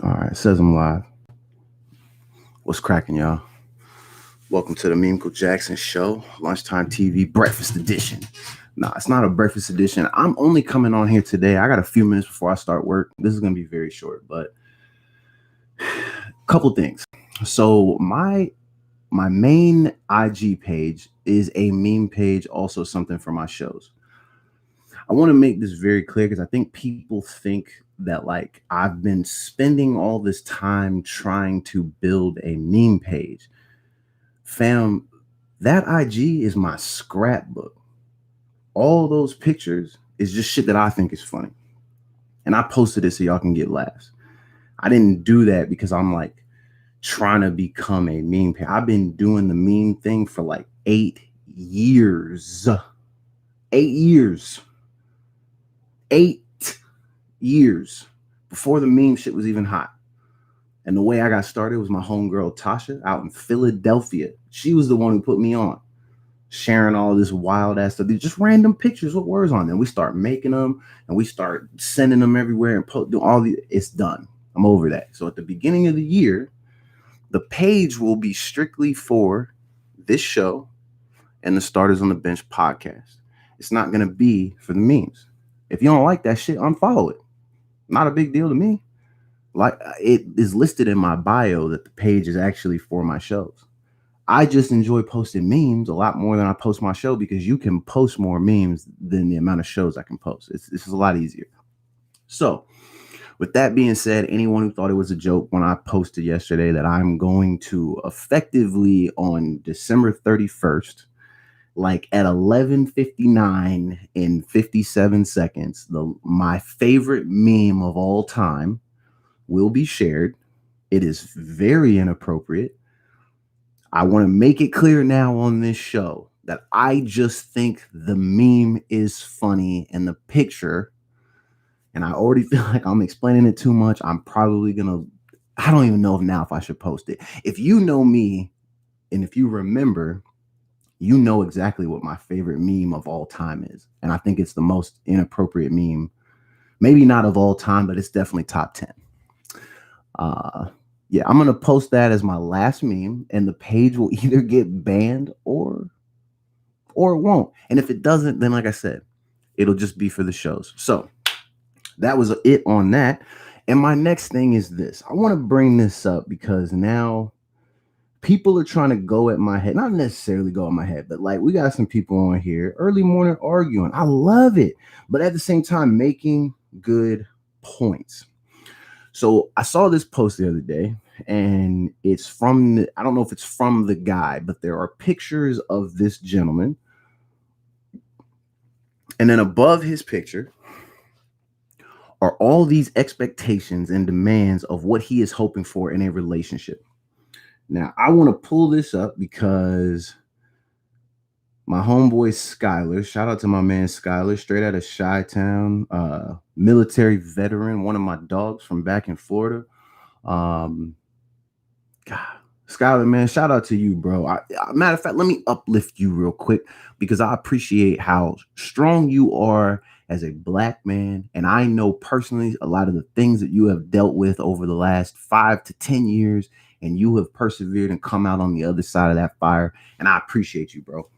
All right, it says I'm live. What's cracking, y'all? Welcome to the Memeco Jackson Show, Lunchtime TV Breakfast Edition. Nah, it's not a breakfast edition. I'm only coming on here today. I got a few minutes before I start work. This is gonna be very short, but a couple things. So my main IG page is a meme page, also something for my shows. I want to make this very clear because I think people think that like I've been spending all this time trying to build a meme page. Fam, that IG is my scrapbook. All those pictures is just shit that I think is funny. And I posted it so y'all can get laughs. I didn't do that because I'm like trying to become a meme page. I've been doing the meme thing for like 8 years. 8 years. 8 years before the meme shit was even hot. And the way I got started was my homegirl Tasha out in Philadelphia. She was the one who put me on, sharing all this wild ass stuff. They're just random pictures with words on them. We start making them and we start sending them everywhere and do all the. It's done. I'm over that. So at the beginning of the year, the page will be strictly for this show and the Starters on the Bench podcast. It's not going to be for the memes. If you don't like that shit, unfollow it. Not a big deal to me. Like it is listed in my bio that the page is actually for my shows. I just enjoy posting memes a lot more than I post my show because you can post more memes than the amount of shows I can post. This is a lot easier. So, with that being said, anyone who thought it was a joke when I posted yesterday that I'm going to effectively on December 31st, like at 11:59 in 57 seconds, my favorite meme of all time will be shared. It is very inappropriate. I want to make it clear now on this show that I just think the meme is funny and the picture, and I already feel like I'm explaining it too much. I'm probably I don't even know if I should post it. If you know me and if you remember, you know exactly what my favorite meme of all time is. And I think it's the most inappropriate meme, maybe not of all time, but it's definitely top 10. Yeah, I'm gonna post that as my last meme, and the page will either get banned or it won't. And if it doesn't, then like I said, it'll just be for the shows. So that was it on that. And my next thing is this. I want to bring this up because now people are trying to go at my head, not necessarily go at my head, but like we got some people on here early morning arguing. I love it, but at the same time making good points. So I saw this post the other day, and it's I don't know if it's from the guy, but there are pictures of this gentleman. And then above his picture are all these expectations and demands of what he is hoping for in a relationship. Now, I want to pull this up because my homeboy Skyler, shout out to my man Skyler, straight out of Chi-Town, military veteran, one of my dogs from back in Florida. God, Skyler, man, shout out to you, bro. Matter of fact, let me uplift you real quick because I appreciate how strong you are as a black man. And I know personally a lot of the things that you have dealt with over the last 5 to 10 years, and you have persevered and come out on the other side of that fire. And I appreciate you, bro.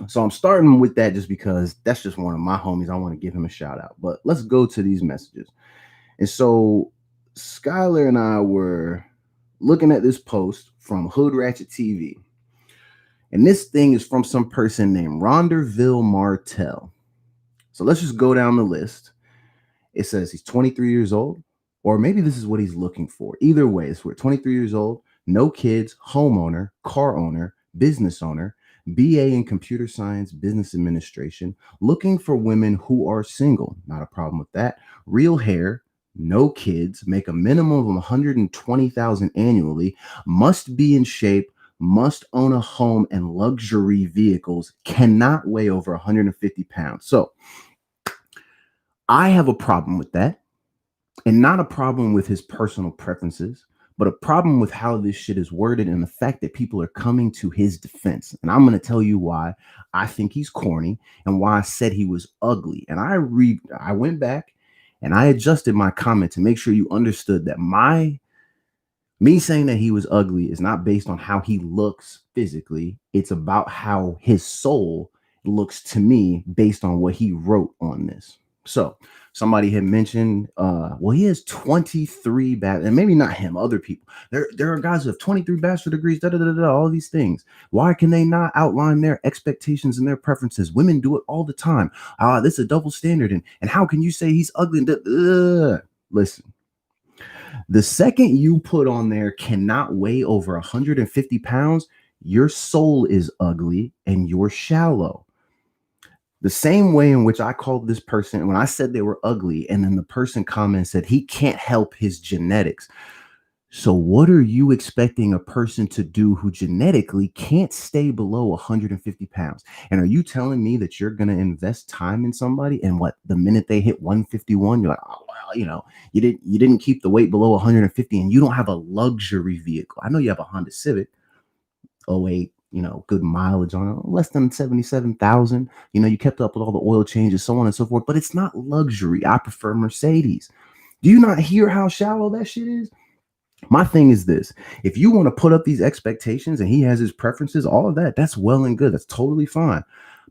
So I'm starting with that just because that's just one of my homies. I want to give him a shout out. But let's go to these messages. And so Skyler and I were looking at this post from Hood Ratchet TV. And this thing is from some person named Ronderville Martell. So let's just go down the list. It says he's 23 years old, or maybe this is what he's looking for. Either way, it's 23 years old, no kids, homeowner, car owner, business owner, BA in computer science, business administration, looking for women who are single. Not a problem with that. Real hair, no kids, make a minimum of 120,000 annually, must be in shape, must own a home and luxury vehicles, cannot weigh over 150 pounds. So I have a problem with that, and not a problem with his personal preferences, but a problem with how this shit is worded and the fact that people are coming to his defense. And I'm going to tell you why I think he's corny and why I said he was ugly. And I went back And I adjusted my comment to make sure you understood that me saying that he was ugly is not based on how he looks physically. It's about how his soul looks to me based on what he wrote on this. So somebody had mentioned, well, he has 23 and maybe not him, other people. There are guys who have 23 bachelor degrees, all these things. Why can they not outline their expectations and their preferences? Women do it all the time. This is a double standard. And how can you say he's ugly? Listen, the second you put on there cannot weigh over 150 pounds, your soul is ugly and you're shallow. The same way in which I called this person when I said they were ugly, and then the person commented said he can't help his genetics. So what are you expecting a person to do who genetically can't stay below 150 pounds? And are you telling me that you're going to invest time in somebody and what the minute they hit 151, you're like, oh, well, you didn't keep the weight below 150 and you don't have a luxury vehicle. I know you have a Honda Civic, 08, good mileage on it, less than 77,000. You kept up with all the oil changes, so on and so forth, but it's not luxury. I prefer Mercedes. Do you not hear how shallow that shit is? My thing is this: if you want to put up these expectations and he has his preferences, all of that, that's well and good. That's totally fine.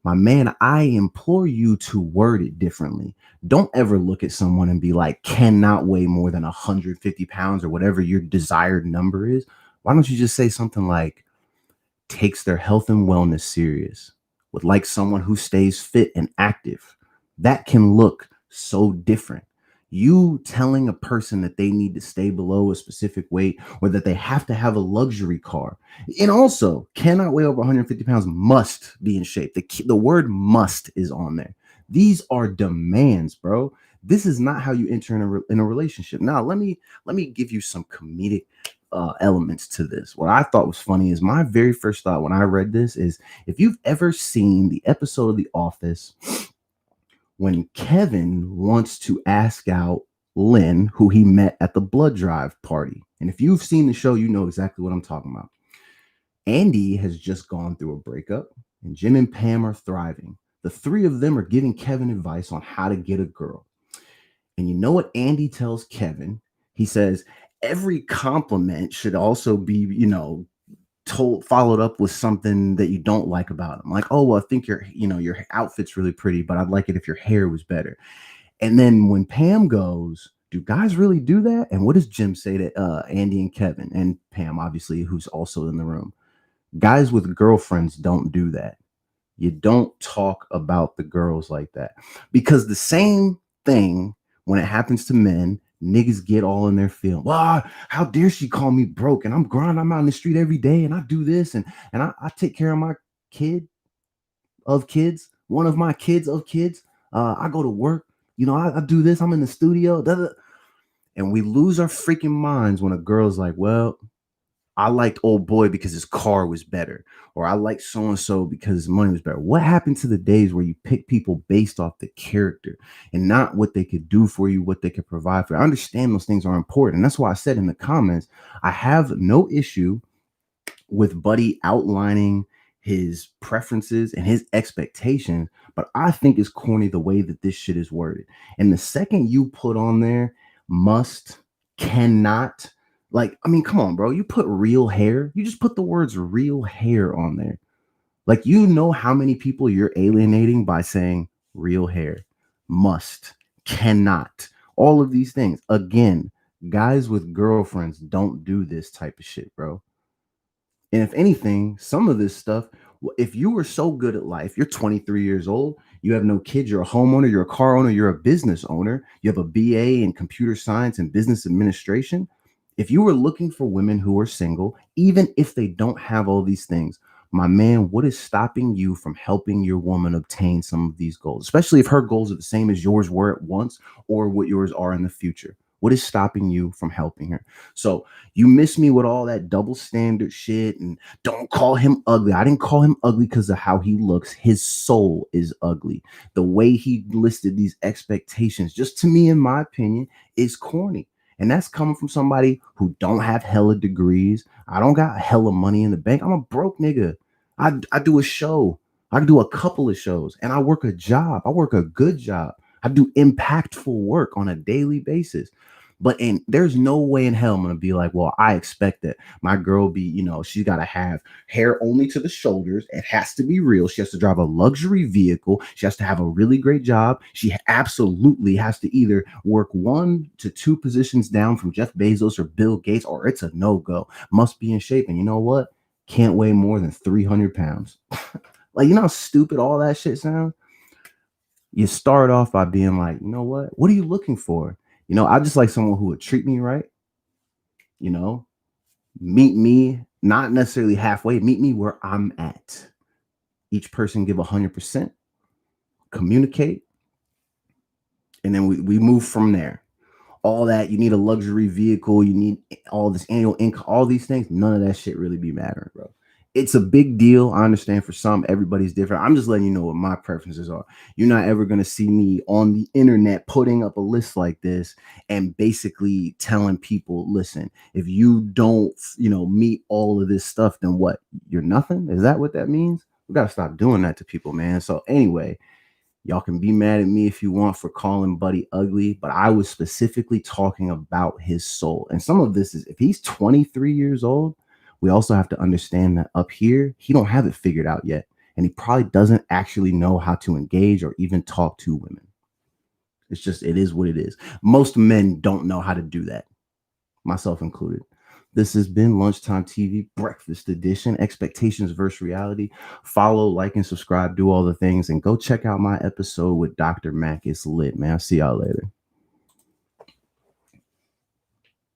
My man, I implore you to word it differently. Don't ever look at someone and be like, cannot weigh more than 150 pounds or whatever your desired number is. Why don't you just say something like, takes their health and wellness serious, would like someone who stays fit and active? That can look so different. You telling a person that they need to stay below a specific weight or that they have to have a luxury car, and also cannot weigh over 150 pounds, must be in shape. The word must is on there. These are demands, bro. This is not how you enter in a relationship. Now, let me give you some comedic elements to this. What I thought was funny is my very first thought when I read this is, if you've ever seen the episode of The Office when Kevin wants to ask out Lynn, who he met at the blood drive party. And if you've seen the show, you know exactly what I'm talking about. Andy has just gone through a breakup, and Jim and Pam are thriving. The three of them are giving Kevin advice on how to get a girl. And you know what Andy tells Kevin? He says, every compliment should also be, followed up with something that you don't like about him. Like, oh, well, I think your outfit's really pretty, but I'd like it if your hair was better. And then when Pam goes, do guys really do that? And what does Jim say to Andy and Kevin and Pam, obviously, who's also in the room? Guys with girlfriends don't do that. You don't talk about the girls like that, because the same thing when it happens to men, niggas get all in their feelings. Well, how dare she call me broke? And I'm grinding. I'm out in the street every day, and I do this, and I take care of my kid of kids, one of my kids of kids. I go to work. I do this. I'm in the studio. And we lose our freaking minds when a girl's like, well, I liked old boy because his car was better, or I liked so-and-so because his money was better. What happened to the days where you pick people based off the character and not what they could do for you, what they could provide for you? I understand those things are important. And that's why I said in the comments, I have no issue with Buddy outlining his preferences and his expectations, but I think it's corny the way that this shit is worded. And the second you put on there, must, cannot, like, I mean, come on, bro. You put real hair. You just put the words real hair on there. Like, how many people you're alienating by saying real hair, must, cannot, all of these things. Again, guys with girlfriends don't do this type of shit, bro. And if anything, some of this stuff, if you were so good at life, you're 23 years old, you have no kids, you're a homeowner, you're a car owner, you're a business owner, you have a BA in computer science and business administration. If you were looking for women who are single, even if they don't have all these things, my man, what is stopping you from helping your woman obtain some of these goals, especially if her goals are the same as yours were at once or what yours are in the future? What is stopping you from helping her? So you miss me with all that double standard shit and don't call him ugly. I didn't call him ugly because of how he looks. His soul is ugly. The way he listed these expectations, just to me, in my opinion, is corny. And that's coming from somebody who don't have hella degrees. I don't got hella money in the bank. I'm a broke nigga. I do a show. I do a couple of shows and I work a job. I work a good job. I do impactful work on a daily basis. But there's no way in hell I'm gonna be like, well, I expect that my girl be, she's gotta have hair only to the shoulders. It has to be real. She has to drive a luxury vehicle. She has to have a really great job. She absolutely has to either work 1 to 2 positions down from Jeff Bezos or Bill Gates, or it's a no-go. Must be in shape. And you know what? Can't weigh more than 300 pounds. Like, you know how stupid all that shit sounds? You start off by being like, you know what? What are you looking for? I just like someone who would treat me right, you know, meet me, not necessarily halfway, meet me where I'm at. Each person give 100%, communicate, and then we move from there. All that, you need a luxury vehicle, you need all this annual income, all these things, none of that shit really be mattering, bro. It's a big deal. I understand for some, everybody's different. I'm just letting you know what my preferences are. You're not ever going to see me on the internet putting up a list like this and basically telling people, listen, if you don't, meet all of this stuff, then what? You're nothing? Is that what that means? We got to stop doing that to people, man. So anyway, y'all can be mad at me if you want for calling Buddy ugly, but I was specifically talking about his soul. And some of this is, if he's 23 years old, we also have to understand that up here, he don't have it figured out yet. And he probably doesn't actually know how to engage or even talk to women. It's just, it is what it is. Most men don't know how to do that, myself included. This has been Lunchtime TV Breakfast Edition, Expectations versus Reality. Follow, like, and subscribe, do all the things, and go check out my episode with Dr. Mac. It's lit, man. I'll see y'all later.